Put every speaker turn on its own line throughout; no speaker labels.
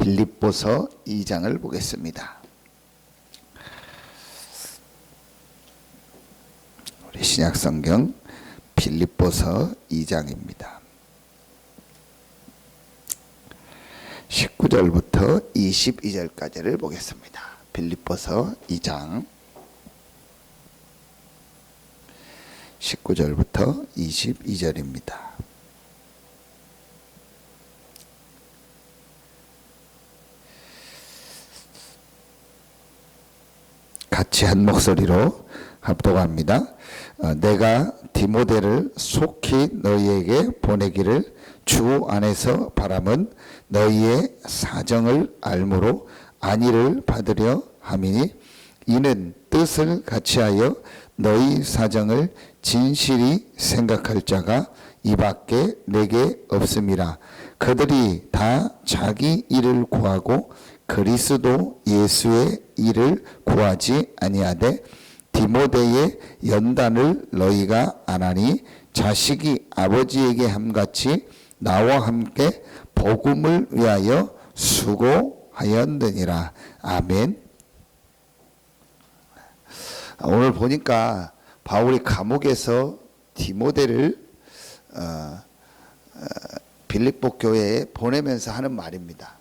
빌립보서 2장을 보겠습니다. 우리 신약성경 빌립보서 2장입니다. 19절부터 22절까지를 보겠습니다. 빌립보서 2장 19절부터 22절입니다. 같이 한 목소리로 합독합니다. 내가 디모데를 속히 너희에게 보내기를 주 안에서 바람은 너희의 사정을 알므로 안위를 받으려 함이니 이는 뜻을 같이하여 너희 사정을 진실히 생각할 자가 이밖에 내게 없음이라. 그들이 다 자기 일을 구하고 그리스도 예수의 일을 구하지 아니하되 디모데의 연단을 너희가 안하니 자식이 아버지에게 함같이 나와 함께 복음을 위하여 수고하였느니라. 아멘. 오늘 보니까 바울이 감옥에서 디모데를 빌립보 교회에 보내면서 하는 말입니다.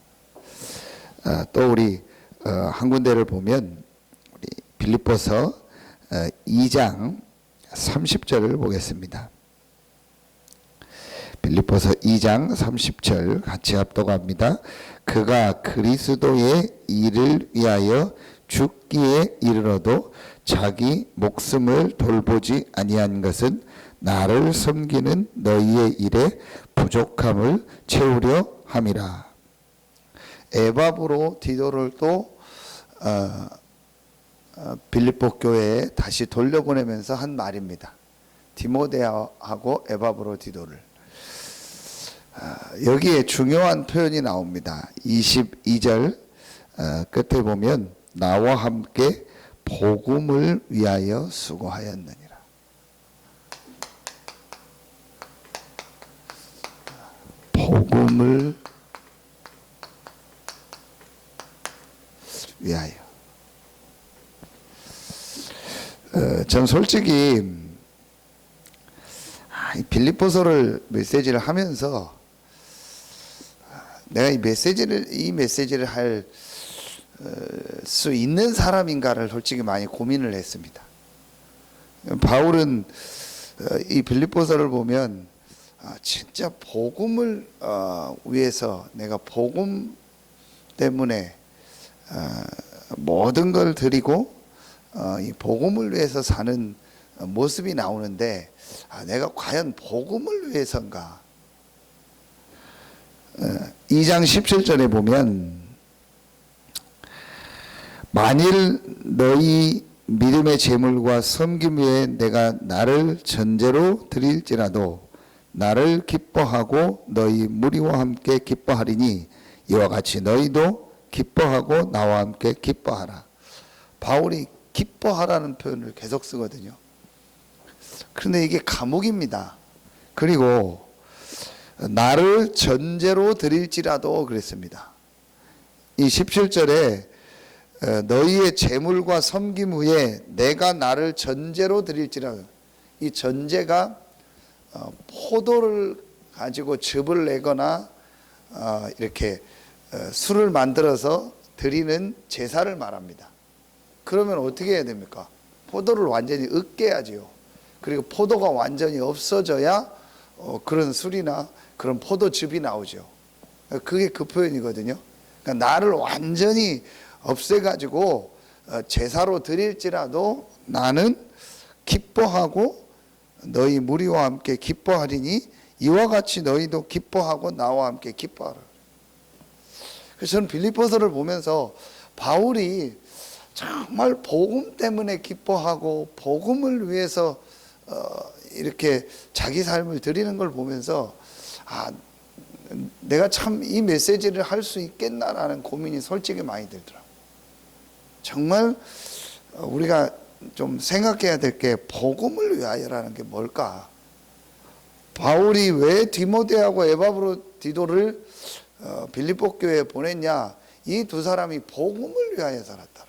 또 우리 한 군데를 보면 우리 빌립보서 2장 30절을 보겠습니다. 빌립보서 2장 30절 같이 합독합니다. 그가 그리스도의 일을 위하여 죽기에 이르러도 자기 목숨을 돌보지 아니한 것은 나를 섬기는 너희의 일에 부족함을 채우려 함이라. 에바브로 디도를 또 빌립보 교회에 다시 돌려보내면서 한 말입니다. 디모데하고 에바브로 디도를. 여기에 중요한 표현이 나옵니다. 22절 끝에 보면 나와 함께 복음을 위하여 수고하였느니라. 복음을 위하여. 전 솔직히 이 빌립보서를 메시지를 하면서 내가 이 메시지를 할 수 있는 사람인가를 솔직히 많이 고민을 했습니다. 바울은 이 빌립보서를 보면 진짜 복음을 위해서 내가 복음 때문에 모든 걸 드리고 이 복음을 위해서 사는 모습이 나오는데 내가 과연 복음을 위해서인가? 2장 17절에 보면 만일 너희 믿음의 제물과 섬김 외에 내가 나를 전제로 드릴지라도 나를 기뻐하고 너희 무리와 함께 기뻐하리니 이와 같이 너희도 기뻐하고 나와 함께 기뻐하라. 바울이 기뻐하라는 표현을 계속 쓰거든요. 그런데 이게 감옥입니다. 그리고 나를 전제로 드릴지라도 그랬습니다. 이 17절에 너희의 재물과 섬김 후에 내가 나를 전제로 드릴지라도, 이 전제가 포도를 가지고 즙을 내거나 이렇게 술을 만들어서 드리는 제사를 말합니다. 그러면 어떻게 해야 됩니까? 포도를 완전히 으깨야지요. 그리고 포도가 완전히 없어져야 그런 술이나 그런 포도즙이 나오죠. 그게 그 표현이거든요. 그러니까 나를 완전히 없애가지고 제사로 드릴지라도 나는 기뻐하고 너희 무리와 함께 기뻐하리니 이와 같이 너희도 기뻐하고 나와 함께 기뻐하라. 그래서 저는 빌립보서를 보면서 바울이 정말 복음 때문에 기뻐하고 복음을 위해서 이렇게 자기 삶을 드리는 걸 보면서 내가 참 이 메시지를 할 수 있겠나라는 고민이 솔직히 많이 들더라고요. 정말 우리가 좀 생각해야 될 게 복음을 위하여라는 게 뭘까? 바울이 왜 디모데하고 에바브로 디도를 빌립보 교회에 보냈냐? 이 두 사람이 복음을 위하여 살았더라.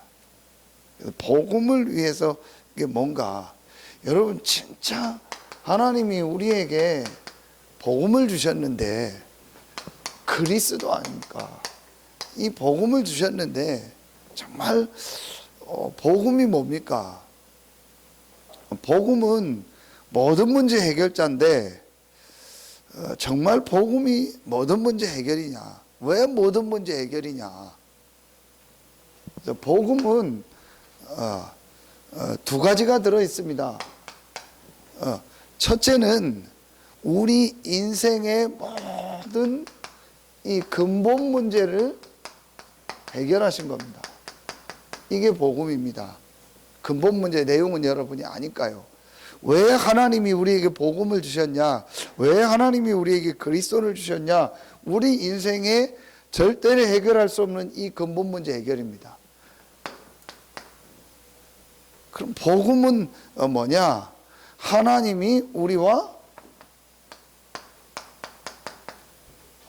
복음을 위해서 이게 뭔가, 여러분 진짜 하나님이 우리에게 복음을 주셨는데, 그리스도 아닙니까? 이 복음을 주셨는데 정말 복음이 뭡니까? 복음은 모든 문제 해결자인데 정말 복음이 모든 문제 해결이냐? 왜 모든 문제 해결이냐? 복음은 두 가지가 들어 있습니다. 첫째는 우리 인생의 모든 이 근본 문제를 해결하신 겁니다. 이게 복음입니다. 근본 문제 내용은 여러분이 아니까요. 왜 하나님이 우리에게 복음을 주셨냐? 왜 하나님이 우리에게 그리스도를 주셨냐? 우리 인생에 절대로 해결할 수 없는 이 근본 문제 해결입니다. 그럼 복음은 뭐냐? 하나님이 우리와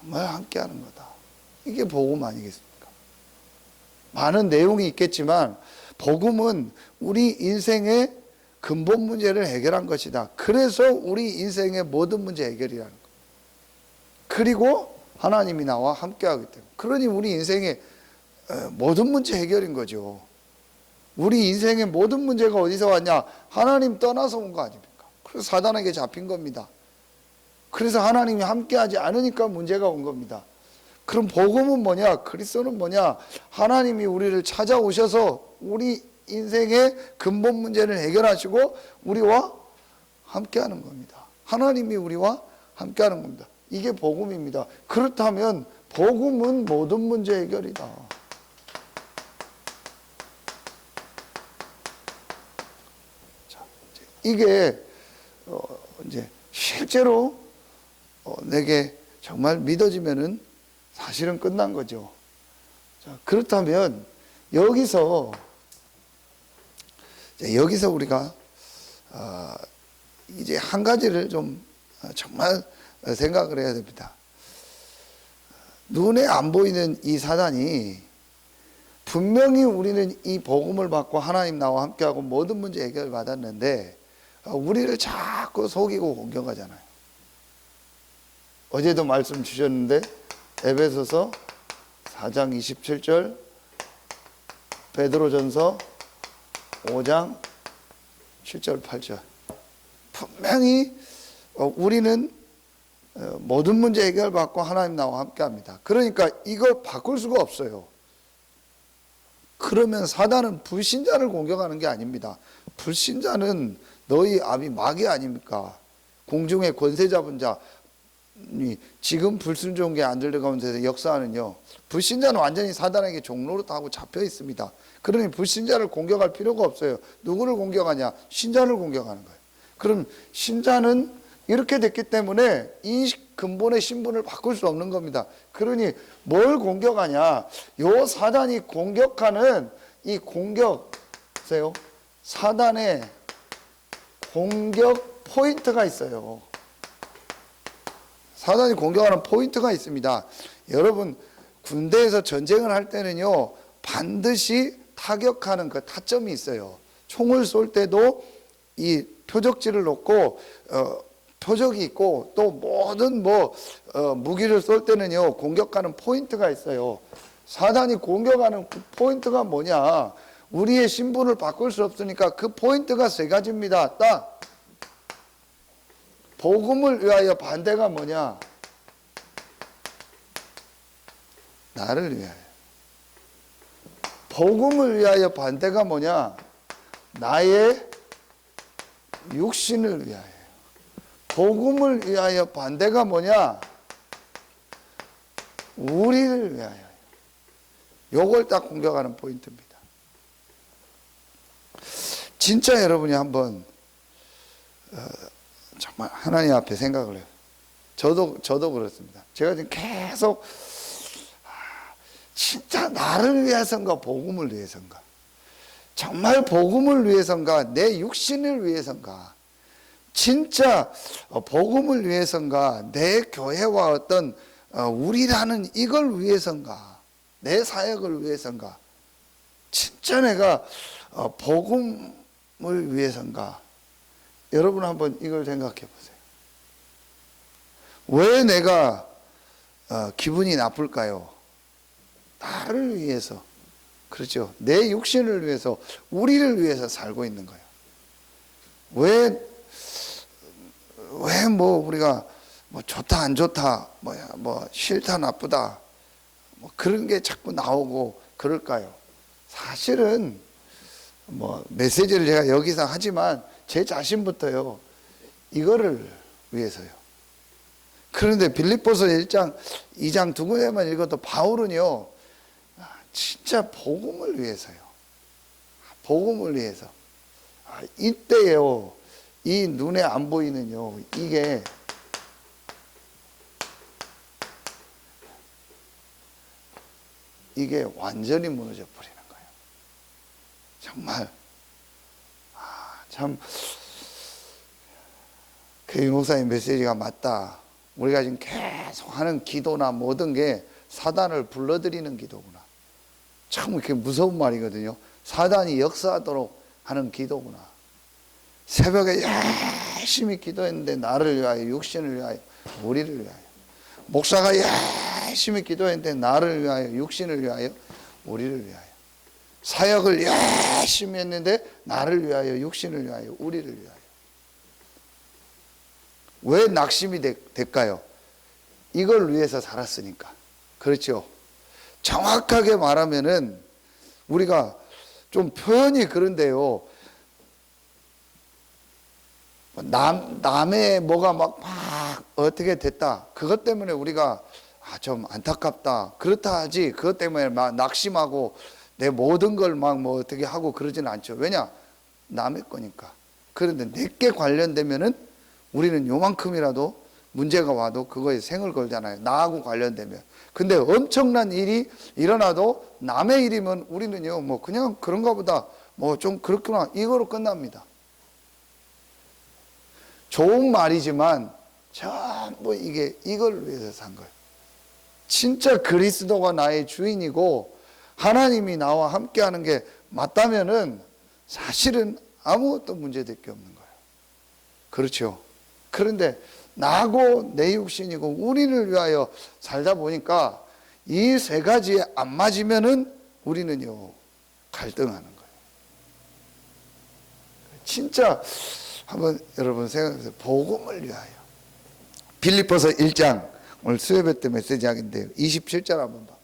정말 함께하는 거다. 이게 복음 아니겠습니까? 많은 내용이 있겠지만 복음은 우리 인생의 근본 문제를 해결한 것이다. 그래서 우리 인생의 모든 문제 해결이라는 거. 그리고 하나님이 나와 함께하기 때문에. 그러니 우리 인생의 모든 문제 해결인 거죠. 우리 인생의 모든 문제가 어디서 왔냐? 하나님 떠나서 온 거 아닙니까? 그래서 사단에게 잡힌 겁니다. 그래서 하나님이 함께하지 않으니까 문제가 온 겁니다. 그럼 복음은 뭐냐? 그리스도는 뭐냐? 하나님이 우리를 찾아오셔서 우리 인생의 근본 문제를 해결하시고 우리와 함께하는 겁니다. 하나님이 우리와 함께하는 겁니다. 이게 복음입니다. 그렇다면 복음은 모든 문제 해결이다. 자, 이게 이제 실제로 내게 정말 믿어지면은 사실은 끝난 거죠. 자, 그렇다면 여기서 우리가 이제 한 가지를 좀 정말 생각을 해야 됩니다. 눈에 안 보이는 이 사단이 분명히 우리는 이 복음을 받고 하나님 나와 함께하고 모든 문제 해결을 받았는데 우리를 자꾸 속이고 공격하잖아요. 어제도 말씀 주셨는데 에베소서 4장 27절, 베드로전서 5장 7절 8절. 분명히 우리는 모든 문제 해결받고 하나님 나와 함께합니다. 그러니까 이걸 바꿀 수가 없어요. 그러면 사단은 불신자를 공격하는 게 아닙니다. 불신자는 너희 아비 마귀 아닙니까? 공중의 권세 잡은 자, 지금 불순종계 안 들어가면서 역사하는요, 불신자는 완전히 사단에게 종로릇하고 잡혀 있습니다. 그러니 불신자를 공격할 필요가 없어요. 누구를 공격하냐? 신자를 공격하는 거예요. 그럼 신자는 이렇게 됐기 때문에 이 근본의 신분을 바꿀 수 없는 겁니다. 그러니 뭘 공격하냐? 요 사단이 공격하는 이 공격, 보세요. 사단의 공격 포인트가 있어요. 사단이 공격하는 포인트가 있습니다. 여러분, 군대에서 전쟁을 할 때는요, 반드시 타격하는 그 타점이 있어요. 총을 쏠 때도 이 표적지를 놓고 표적이 있고, 또 모든 무기를 쏠 때는요, 공격하는 포인트가 있어요. 사단이 공격하는 그 포인트가 뭐냐? 우리의 신분을 바꿀 수 없으니까 그 포인트가 세 가지입니다. 딱 복음을 위하여 반대가 뭐냐? 나를 위하여. 복음을 위하여 반대가 뭐냐? 나의 육신을 위하여. 복음을 위하여 반대가 뭐냐? 우리를 위하여. 요걸 딱 공격하는 포인트입니다. 진짜 여러분이 한번 정말 하나님 앞에 생각을 해요. 저도 그렇습니다. 제가 지금 계속 진짜 나를 위해서인가 복음을 위해서인가, 정말 복음을 위해서인가 내 육신을 위해서인가, 진짜 복음을 위해서인가 내 교회와 어떤 우리라는 이걸 위해서인가? 내 사역을 위해서인가? 진짜 내가 복음을 위해서인가? 여러분 한번 이걸 생각해 보세요. 왜 내가 기분이 나쁠까요? 나를 위해서, 그렇죠? 내 육신을 위해서, 우리를 위해서 살고 있는 거예요. 왜 뭐 우리가 뭐 좋다 안 좋다, 뭐 싫다 나쁘다, 뭐 그런 게 자꾸 나오고 그럴까요? 사실은 뭐 메시지를 제가 여기서 하지만 제 자신부터요, 이거를 위해서요. 그런데 빌립보서 1장, 2장 두 군데만 읽어도 바울은요, 진짜 복음을 위해서요. 복음을 위해서. 이때요, 이 눈에 안 보이는요, 이게 완전히 무너져 버리는 거예요. 정말 참 그 유목사님 메시지가 맞다. 우리가 지금 계속 하는 기도나 모든 게 사단을 불러들이는 기도구나. 참 이렇게 무서운 말이거든요. 사단이 역사하도록 하는 기도구나. 새벽에 열심히 기도했는데 나를 위하여, 육신을 위하여, 우리를 위하여. 목사가 열심히 기도했는데 나를 위하여, 육신을 위하여, 우리를 위하여. 사역을 열심히 했는데 나를 위하여, 육신을 위하여, 우리를 위하여. 왜 낙심이 될까요? 이걸 위해서 살았으니까. 그렇죠? 정확하게 말하면은 우리가 좀 표현이 그런데요, 남의 뭐가 막 어떻게 됐다, 그것 때문에 우리가 좀 안타깝다, 그렇다 하지, 그것 때문에 막 낙심하고 내 모든 걸 막 뭐 어떻게 하고 그러지는 않죠. 왜냐? 남의 거니까. 그런데 내게 관련되면은 우리는 요만큼이라도 문제가 와도 그거에 생을 걸잖아요. 나하고 관련되면. 근데 엄청난 일이 일어나도 남의 일이면 우리는요, 뭐 그냥 그런가 보다, 뭐 좀 그렇구나, 이거로 끝납니다. 좋은 말이지만 전부 이걸 위해서 산 거예요. 진짜 그리스도가 나의 주인이고 하나님이 나와 함께하는 게 맞다면은 사실은 아무것도 문제될 게 없는 거예요. 그렇죠? 그런데 나고 내 육신이고 우리를 위하여 살다 보니까 이 세 가지에 안 맞으면은 우리는요, 갈등하는 거예요. 진짜 한번 여러분 생각해보세요. 복음을 위하여. 빌립보서 1장, 오늘 수요예배 때 메시지 하긴데요, 27절 한번 봐.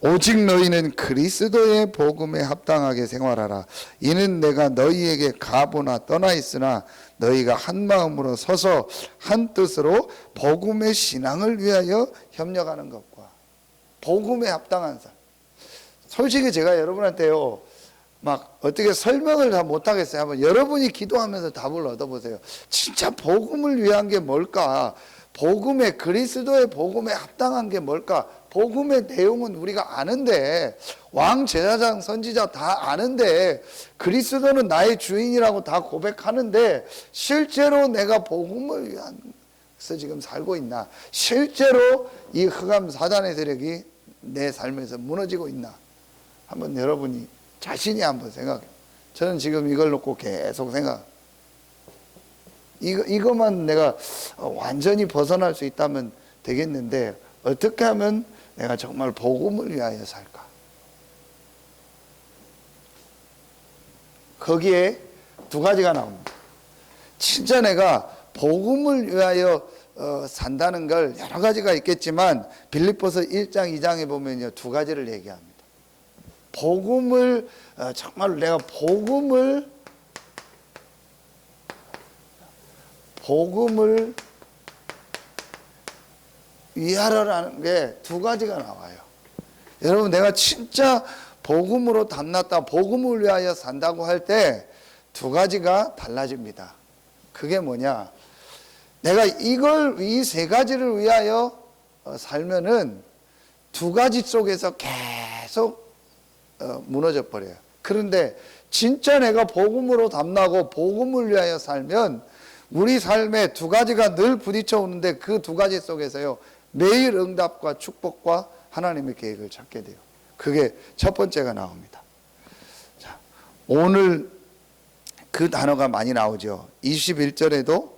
오직 너희는 그리스도의 복음에 합당하게 생활하라. 이는 내가 너희에게 가보나 떠나 있으나 너희가 한 마음으로 서서 한 뜻으로 복음의 신앙을 위하여 협력하는 것과. 복음에 합당한 삶. 솔직히 제가 여러분한테요, 막 어떻게 설명을 다 못하겠어요. 한번 여러분이 기도하면서 답을 얻어보세요. 진짜 복음을 위한 게 뭘까? 복음의, 그리스도의 복음에 합당한 게 뭘까? 복음의 내용은 우리가 아는데, 왕, 제사장, 선지자 다 아는데, 그리스도는 나의 주인이라고 다 고백하는데, 실제로 내가 복음을 위해서 지금 살고 있나? 실제로 이 흑암 사단의 세력이 내 삶에서 무너지고 있나? 한번 여러분이 자신이 한번 생각해요. 저는 지금 이걸 놓고 계속 이것만 내가 완전히 벗어날 수 있다면 되겠는데, 어떻게 하면 내가 정말 복음을 위하여 살까? 거기에 두 가지가 나옵니다. 진짜 내가 복음을 위하여 산다는 걸 여러 가지가 있겠지만 빌립보서 1장 2장에 보면요, 두 가지를 얘기합니다. 복음을 정말 내가 복음을 위하라는 게 두 가지가 나와요. 여러분, 내가 진짜 복음으로 담났다, 복음을 위하여 산다고 할 때 두 가지가 달라집니다. 그게 뭐냐? 내가 이 세 가지를 위하여 살면은 두 가지 속에서 계속 무너져 버려요. 그런데 진짜 내가 복음으로 담나고 복음을 위하여 살면 우리 삶에 두 가지가 늘 부딪혀 오는데 그 두 가지 속에서요, 매일 응답과 축복과 하나님의 계획을 찾게 돼요. 그게 첫 번째가 나옵니다. 자, 오늘 그 단어가 많이 나오죠. 21절에도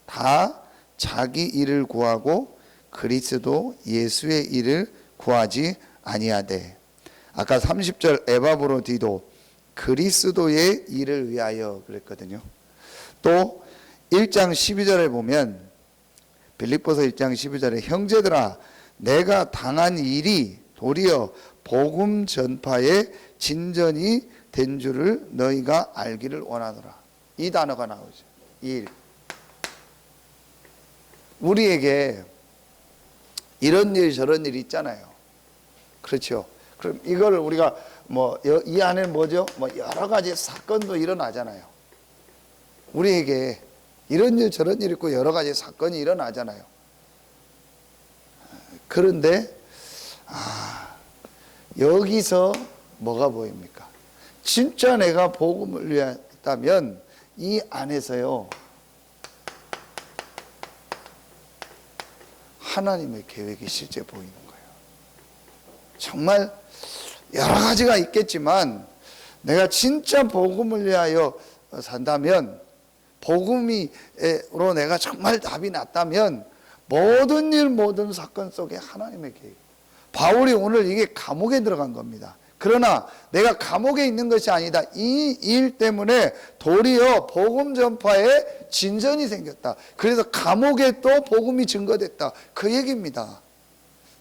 다 자기 일을 구하고 그리스도 예수의 일을 구하지 아니하되, 아까 30절 에바브로디도 그리스도의 일을 위하여 그랬거든요. 또 1장 12절에 보면, 빌립보서 1장 12절에 형제들아 내가 당한 일이 도리어 복음 전파의 진전이 된 줄을 너희가 알기를 원하노라. 이 단어가 나오죠. 일. 우리에게 이런 일 저런 일이 있잖아요. 그렇죠. 그럼 이걸 우리가 이 안에 뭐죠? 여러 가지 사건도 일어나잖아요. 우리에게 이런 일 저런 일 있고 여러 가지 사건이 일어나잖아요. 그런데 여기서 뭐가 보입니까? 진짜 내가 복음을 위했다면 이 안에서요, 하나님의 계획이 실제 보이는 거예요. 정말 여러 가지가 있겠지만 내가 진짜 복음을 위하여 산다면, 복음으로 내가 정말 답이 났다면 모든 일 모든 사건 속에 하나님의 계획. 바울이 오늘 이게 감옥에 들어간 겁니다. 그러나 내가 감옥에 있는 것이 아니다. 이 일 때문에 도리어 복음 전파에 진전이 생겼다. 그래서 감옥에 또 복음이 증거됐다. 그 얘기입니다.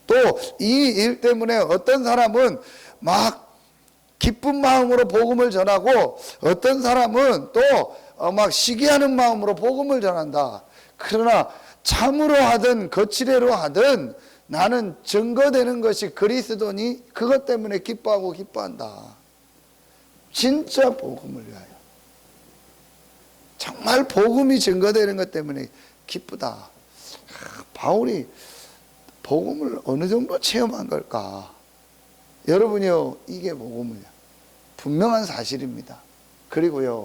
또 이 일 때문에 어떤 사람은 막 기쁜 마음으로 복음을 전하고 어떤 사람은 또 막 시기하는 마음으로 복음을 전한다. 그러나 참으로 하든 거칠애로 하든 나는 증거되는 것이 그리스도니 그것 때문에 기뻐하고 기뻐한다. 진짜 복음을 위하여. 정말 복음이 증거되는 것 때문에 기쁘다. 바울이 복음을 어느 정도 체험한 걸까? 여러분이요, 이게 복음이야. 분명한 사실입니다. 그리고요,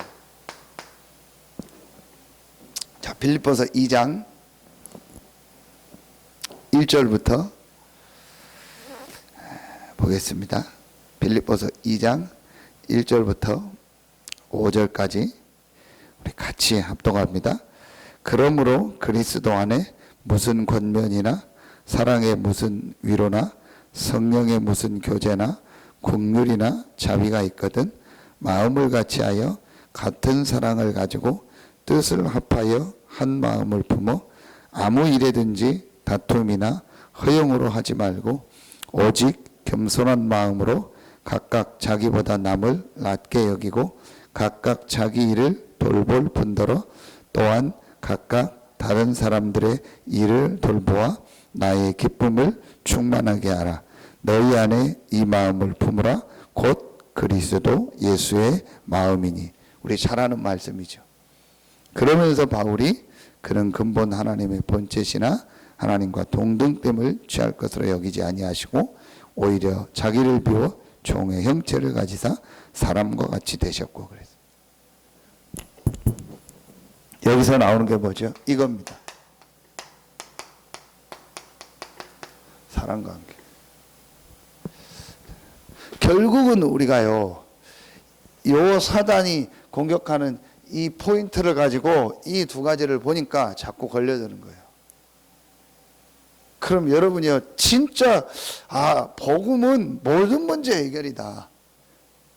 자, 빌립보서 2장 1절부터 보겠습니다. 빌립보서 2장 1절부터 5절까지 우리 같이 합독합니다. 그러므로 그리스도 안에 무슨 권면이나 사랑의 무슨 위로나 성령의 무슨 교제나 긍휼이나 자비가 있거든 마음을 같이하여 같은 사랑을 가지고 뜻을 합하여 한 마음을 품어 아무 일에든지 다툼이나 허용으로 하지 말고 오직 겸손한 마음으로 각각 자기보다 남을 낮게 여기고 각각 자기 일을 돌볼 뿐더러 또한 각각 다른 사람들의 일을 돌보아 나의 기쁨을 충만하게 하라. 너희 안에 이 마음을 품으라. 곧 그리스도 예수의 마음이니. 우리 잘 아는 말씀이죠. 그러면서 바울이 그는 근본 하나님의 본체시나 하나님과 동등됨을 취할 것으로 여기지 아니하시고 오히려 자기를 비워 종의 형체를 가지사 사람과 같이 되셨고 그랬어요. 여기서 나오는 게 뭐죠? 이겁니다. 사랑관계. 결국은 우리가요, 요 사단이 공격하는 이 포인트를 가지고 이 두 가지를 보니까 자꾸 걸려드는 거예요. 그럼 여러분이요, 진짜 복음은 모든 문제 해결이다.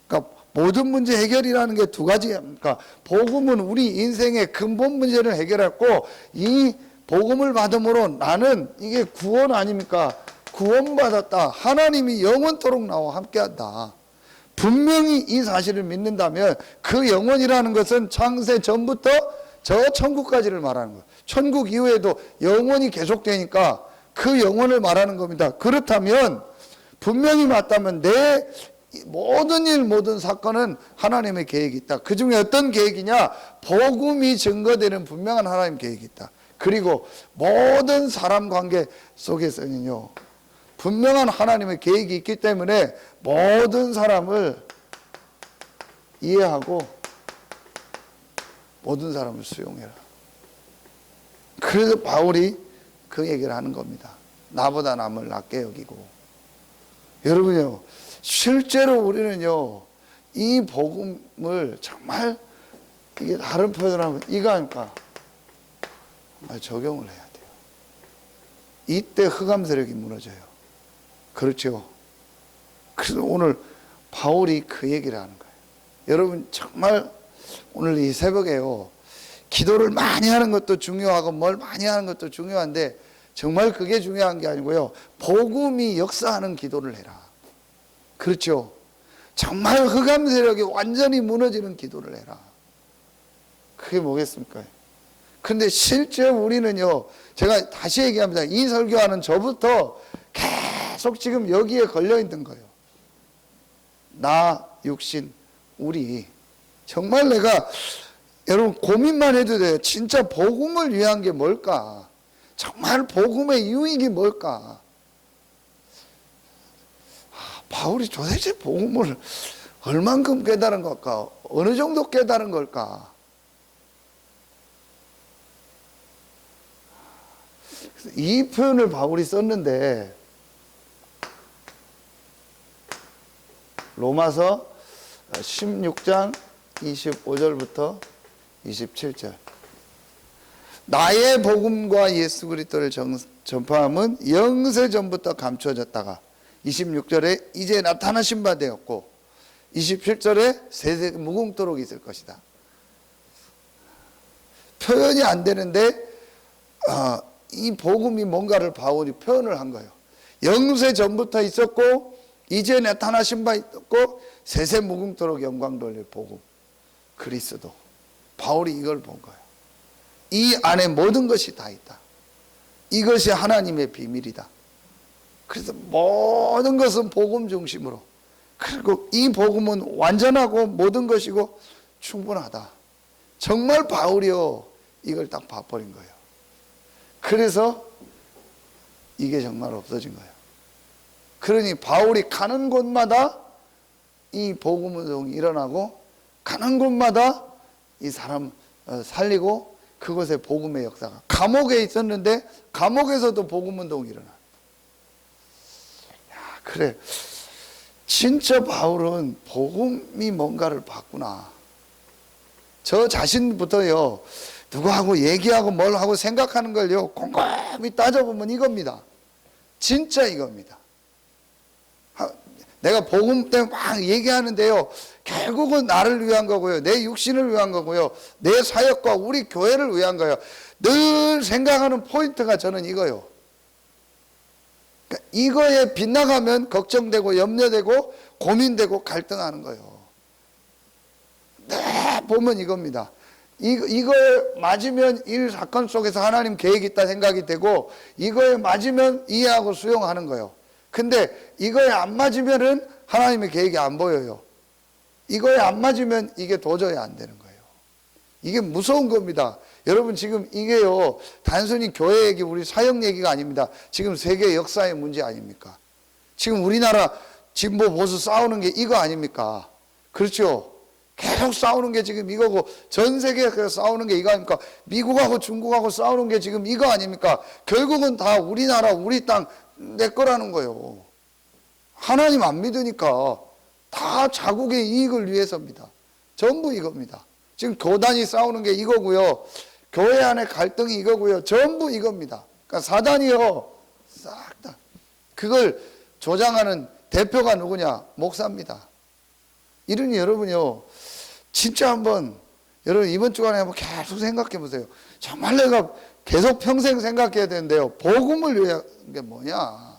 그러니까 모든 문제 해결이라는 게 두 가지야. 그러니까 복음은 우리 인생의 근본 문제를 해결했고 이 복음을 받음으로 나는 이게 구원 아닙니까? 구원받았다. 하나님이 영원토록 나와 함께한다. 분명히 이 사실을 믿는다면 그 영원이라는 것은 창세 전부터 저 천국까지를 말하는 거예요. 천국 이후에도 영원이 계속되니까 그 영혼을 말하는 겁니다. 그렇다면 분명히 맞다면 내 모든 일 모든 사건은 하나님의 계획이 있다. 그 중에 어떤 계획이냐? 복음이 증거되는 분명한 하나님 계획이 있다. 그리고 모든 사람 관계 속에서는요, 분명한 하나님의 계획이 있기 때문에 모든 사람을 이해하고 모든 사람을 수용해라. 그래서 바울이 그 얘기를 하는 겁니다. 나보다 남을 낮게 여기고. 여러분요, 실제로 우리는요, 이 복음을 정말, 이게 다른 표현하면 이거 아닙니까? 정말 적용을 해야 돼요. 이때 흑암 세력이 무너져요. 그렇죠. 그래서 오늘 바울이 그 얘기를 하는 거예요. 여러분 정말 오늘 이 새벽에요, 기도를 많이 하는 것도 중요하고 뭘 많이 하는 것도 중요한데 정말 그게 중요한 게 아니고요, 복음이 역사하는 기도를 해라. 그렇죠. 정말 흑암 세력이 완전히 무너지는 기도를 해라. 그게 뭐겠습니까? 근데 실제 우리는요, 제가 다시 얘기합니다. 이 설교하는 저부터 계속 지금 여기에 걸려 있는 거예요. 나, 육신, 우리. 정말 내가, 여러분 고민만 해도 돼요. 진짜 복음을 위한 게 뭘까? 정말 복음의 유익이 뭘까? 바울이 도대체 복음을 얼만큼 깨달은 걸까? 어느 정도 깨달은 걸까? 이 표현을 바울이 썼는데, 로마서 16장 25절부터 27절. 나의 복음과 예수 그리스도를 전파함은 영세 전부터 감추어졌다가 26절에 이제 나타나신 바 되었고 27절에 세세 무궁토록 있을 것이다. 표현이 안 되는데 이 복음이 뭔가를 바울이 표현을 한 거예요. 영세 전부터 있었고 이제 나타나신 바 있고 세세 무궁토록 영광 돌릴 복음, 그리스도. 바울이 이걸 본 거예요. 이 안에 모든 것이 다 있다. 이것이 하나님의 비밀이다. 그래서 모든 것은 복음 중심으로, 그리고 이 복음은 완전하고 모든 것이고 충분하다. 정말 바울이요, 이걸 딱 봐버린 거예요. 그래서 이게 정말 없어진 거예요. 그러니 바울이 가는 곳마다 이 복음 운동이 일어나고, 가는 곳마다 이 사람 살리고, 그곳에 복음의 역사가, 감옥에 있었는데 감옥에서도 복음 운동이 일어나. 야, 그래, 진짜 바울은 복음이 뭔가를 봤구나. 저 자신부터요, 누구하고 얘기하고 뭘 하고 생각하는 걸요, 곰곰이 따져보면 이겁니다. 진짜 이겁니다. 내가 복음 때문에 막 얘기하는데요, 결국은 나를 위한 거고요, 내 육신을 위한 거고요, 내 사역과 우리 교회를 위한 거예요. 늘 생각하는 포인트가 저는 이거요. 그러니까 이거에 빗나가면 걱정되고 염려되고 고민되고 갈등하는 거예요. 네, 보면 이겁니다. 이거에 맞으면 이 사건 속에서 하나님 계획이 있다 생각이 되고, 이거에 맞으면 이해하고 수용하는 거예요. 근데 이거에 안 맞으면은 하나님의 계획이 안 보여요. 이거에 안 맞으면 이게 도저히 안 되는 거예요. 이게 무서운 겁니다. 여러분 지금 이게요, 단순히 교회 얘기, 우리 사역 얘기가 아닙니다. 지금 세계 역사의 문제 아닙니까? 지금 우리나라 진보 보수 싸우는 게 이거 아닙니까? 그렇죠? 계속 싸우는 게 지금 이거고, 전 세계에서 싸우는 게 이거 아닙니까? 미국하고 중국하고 싸우는 게 지금 이거 아닙니까? 결국은 다 우리나라, 우리 땅 내 거라는 거예요. 하나님 안 믿으니까 다 자국의 이익을 위해서입니다. 전부 이겁니다. 지금 교단이 싸우는 게 이거고요, 교회 안에 갈등이 이거고요, 전부 이겁니다. 그러니까 사단이요, 싹 다 그걸 조장하는 대표가 누구냐? 목사입니다. 이러니 여러분요, 진짜 한번, 여러분 이번 주간에 한번 계속 생각해 보세요. 정말 내가 계속 평생 생각해야 되는데요, 복음을 위한 게 뭐냐?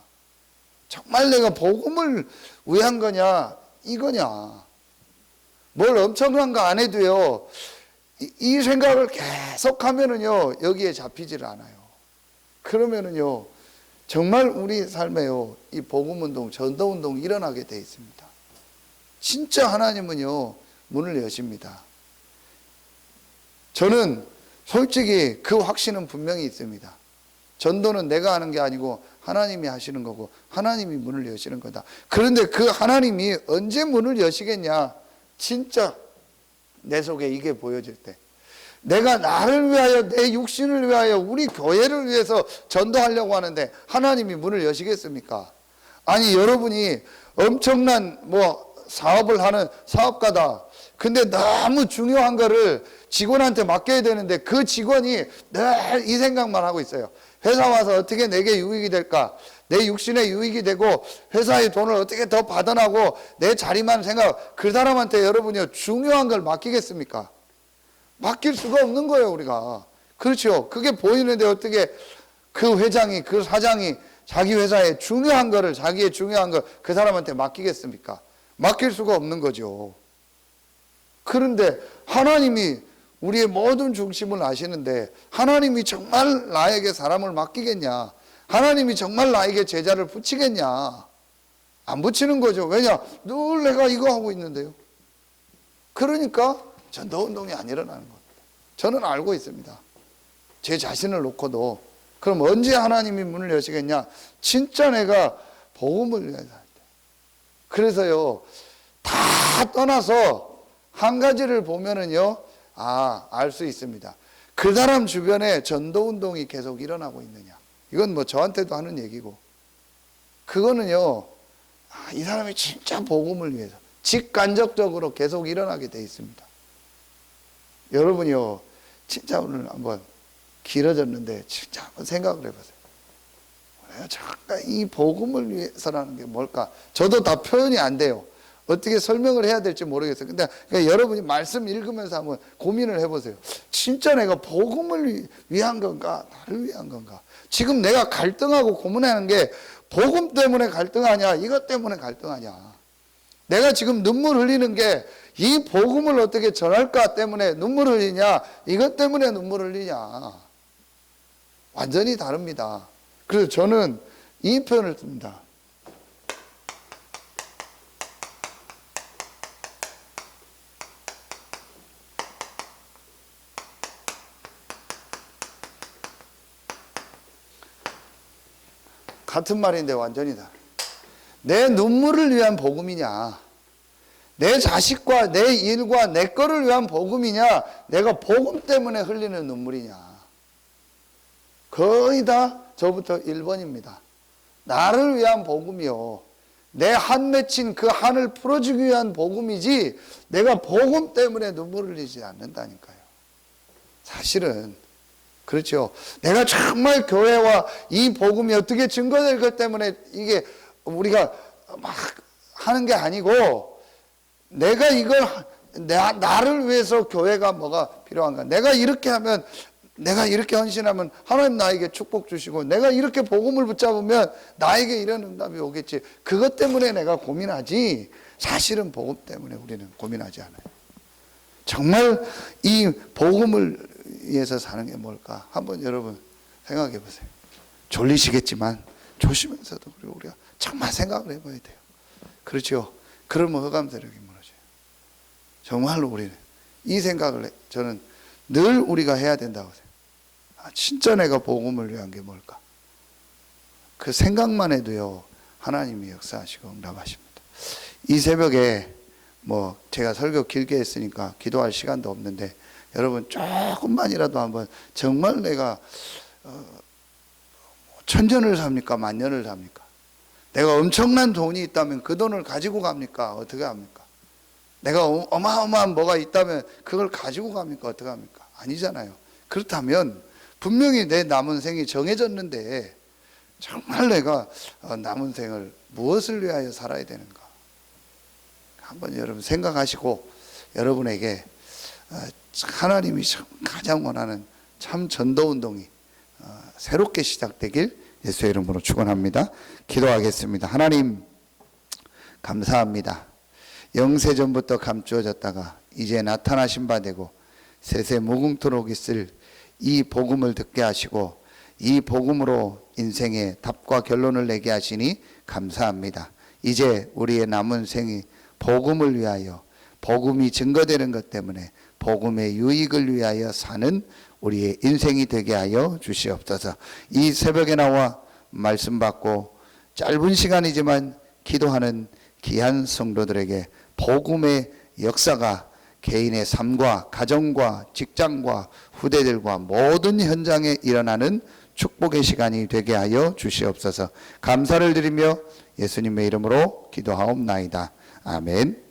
정말 내가 복음을 위한 거냐, 이거냐? 뭘 엄청난 거 안 해도요, 이 생각을 계속 하면은요, 여기에 잡히질 않아요. 그러면은요, 정말 우리 삶에요, 이 복음 운동, 전도 운동이 일어나게 돼 있습니다. 진짜 하나님은요, 문을 여십니다. 저는 솔직히 그 확신은 분명히 있습니다. 전도는 내가 하는 게 아니고 하나님이 하시는 거고, 하나님이 문을 여시는 거다. 그런데 그 하나님이 언제 문을 여시겠냐? 진짜 내 속에 이게 보여질 때, 내가 나를 위하여, 내 육신을 위하여, 우리 교회를 위해서 전도하려고 하는데 하나님이 문을 여시겠습니까? 아니, 여러분이 엄청난 사업을 하는 사업가다. 근데 너무 중요한 거를 직원한테 맡겨야 되는데 그 직원이 늘 이 생각만 하고 있어요. 회사 와서 어떻게 내게 유익이 될까? 내 육신에 유익이 되고 회사의 돈을 어떻게 더 받아나고 내 자리만 생각. 그 사람한테 여러분이 중요한 걸 맡기겠습니까? 맡길 수가 없는 거예요, 우리가. 그렇죠. 그게 보이는데 어떻게 그 회장이, 그 사장이 자기 회사에 중요한 거를, 자기의 중요한 걸 그 사람한테 맡기겠습니까? 맡길 수가 없는 거죠. 그런데 하나님이 우리의 모든 중심을 아시는데 하나님이 정말 나에게 사람을 맡기겠냐? 하나님이 정말 나에게 제자를 붙이겠냐? 안 붙이는 거죠. 왜냐? 늘 내가 이거 하고 있는데요. 그러니까 전도운동이 안 일어나는 겁니다. 저는 알고 있습니다. 제 자신을 놓고도. 그럼 언제 하나님이 문을 여시겠냐? 진짜 내가 복음을 위해서 할 때. 그래서요, 다 떠나서 한 가지를 보면은요, 알 수 있습니다. 그 사람 주변에 전도운동이 계속 일어나고 있느냐. 이건 저한테도 하는 얘기고. 그거는요, 이 사람이 진짜 복음을 위해서 직간접적으로 계속 일어나게 돼 있습니다. 여러분이요, 진짜 오늘 한번 길어졌는데 진짜 한번 생각을 해보세요. 잠깐 이 복음을 위해서라는 게 뭘까? 저도 다 표현이 안 돼요. 어떻게 설명을 해야 될지 모르겠어요. 근데 그러니까 여러분이 말씀 읽으면서 한번 고민을 해보세요. 진짜 내가 복음을 위한 건가? 나를 위한 건가? 지금 내가 갈등하고 고민하는 게 복음 때문에 갈등하냐? 이것 때문에 갈등하냐? 내가 지금 눈물 흘리는 게 이 복음을 어떻게 전할까 때문에 눈물 흘리냐? 이것 때문에 눈물 흘리냐? 완전히 다릅니다. 그래서 저는 이 표현을 씁니다. 같은 말인데 완전히 다르다. 내 눈물을 위한 복음이냐? 내 자식과 내 일과 내 거를 위한 복음이냐? 내가 복음 때문에 흘리는 눈물이냐? 거의 다 저부터 1번입니다. 나를 위한 복음이요. 내 한 맺힌 그 한을 풀어주기 위한 복음이지 내가 복음 때문에 눈물을 흘리지 않는다니까요. 사실은 그렇죠. 내가 정말 교회와 이 복음이 어떻게 증거될 것 때문에 이게 우리가 막 하는 게 아니고 내가 이걸 나를 위해서 교회가 뭐가 필요한가? 내가 이렇게 하면 내가 이렇게 헌신하면 하나님 나에게 축복 주시고 내가 이렇게 복음을 붙잡으면 나에게 이런 응답이 오겠지. 그것 때문에 내가 고민하지 사실은 복음 때문에 우리는 고민하지 않아요. 정말 이 복음을 위해서 사는 게 뭘까? 한번 여러분 생각해 보세요. 졸리시겠지만 조심해서도 그리고 우리가 정말 생각을 해봐야 돼요. 그렇죠? 그러면 흑암 세력이 무너져요. 정말로 우리는 이 생각을 저는 늘 우리가 해야 된다고 생각해요. 진짜 내가 복음을 위한 게 뭘까? 그 생각만 해도요 하나님이 역사하시고 응답하십니다. 이 새벽에 제가 설교 길게 했으니까 기도할 시간도 없는데 여러분 조금만이라도 한번 정말 내가 천년을 삽니까? 만년을 삽니까? 내가 엄청난 돈이 있다면 그 돈을 가지고 갑니까? 어떻게 합니까? 내가 어마어마한 뭐가 있다면 그걸 가지고 갑니까? 어떻게 합니까? 아니잖아요. 그렇다면 분명히 내 남은 생이 정해졌는데 정말 내가 남은 생을 무엇을 위하여 살아야 되는가? 한번 여러분 생각하시고 여러분에게 하나님이 가장 원하는 참 전도운동이 새롭게 시작되길 예수의 이름으로 축원합니다. 기도하겠습니다. 하나님 감사합니다. 영세전부터 감추어졌다가 이제 나타나신 바 되고 세세 무궁토록 있을 이 복음을 듣게 하시고 이 복음으로 인생의 답과 결론을 내게 하시니 감사합니다. 이제 우리의 남은 생이 복음을 위하여 복음이 증거되는 것 때문에 복음의 유익을 위하여 사는 우리의 인생이 되게 하여 주시옵소서. 이 새벽에 나와 말씀 받고 짧은 시간이지만 기도하는 귀한 성도들에게 복음의 역사가 개인의 삶과 가정과 직장과 후대들과 모든 현장에 일어나는 축복의 시간이 되게 하여 주시옵소서. 감사를 드리며 예수님의 이름으로 기도하옵나이다. 아멘.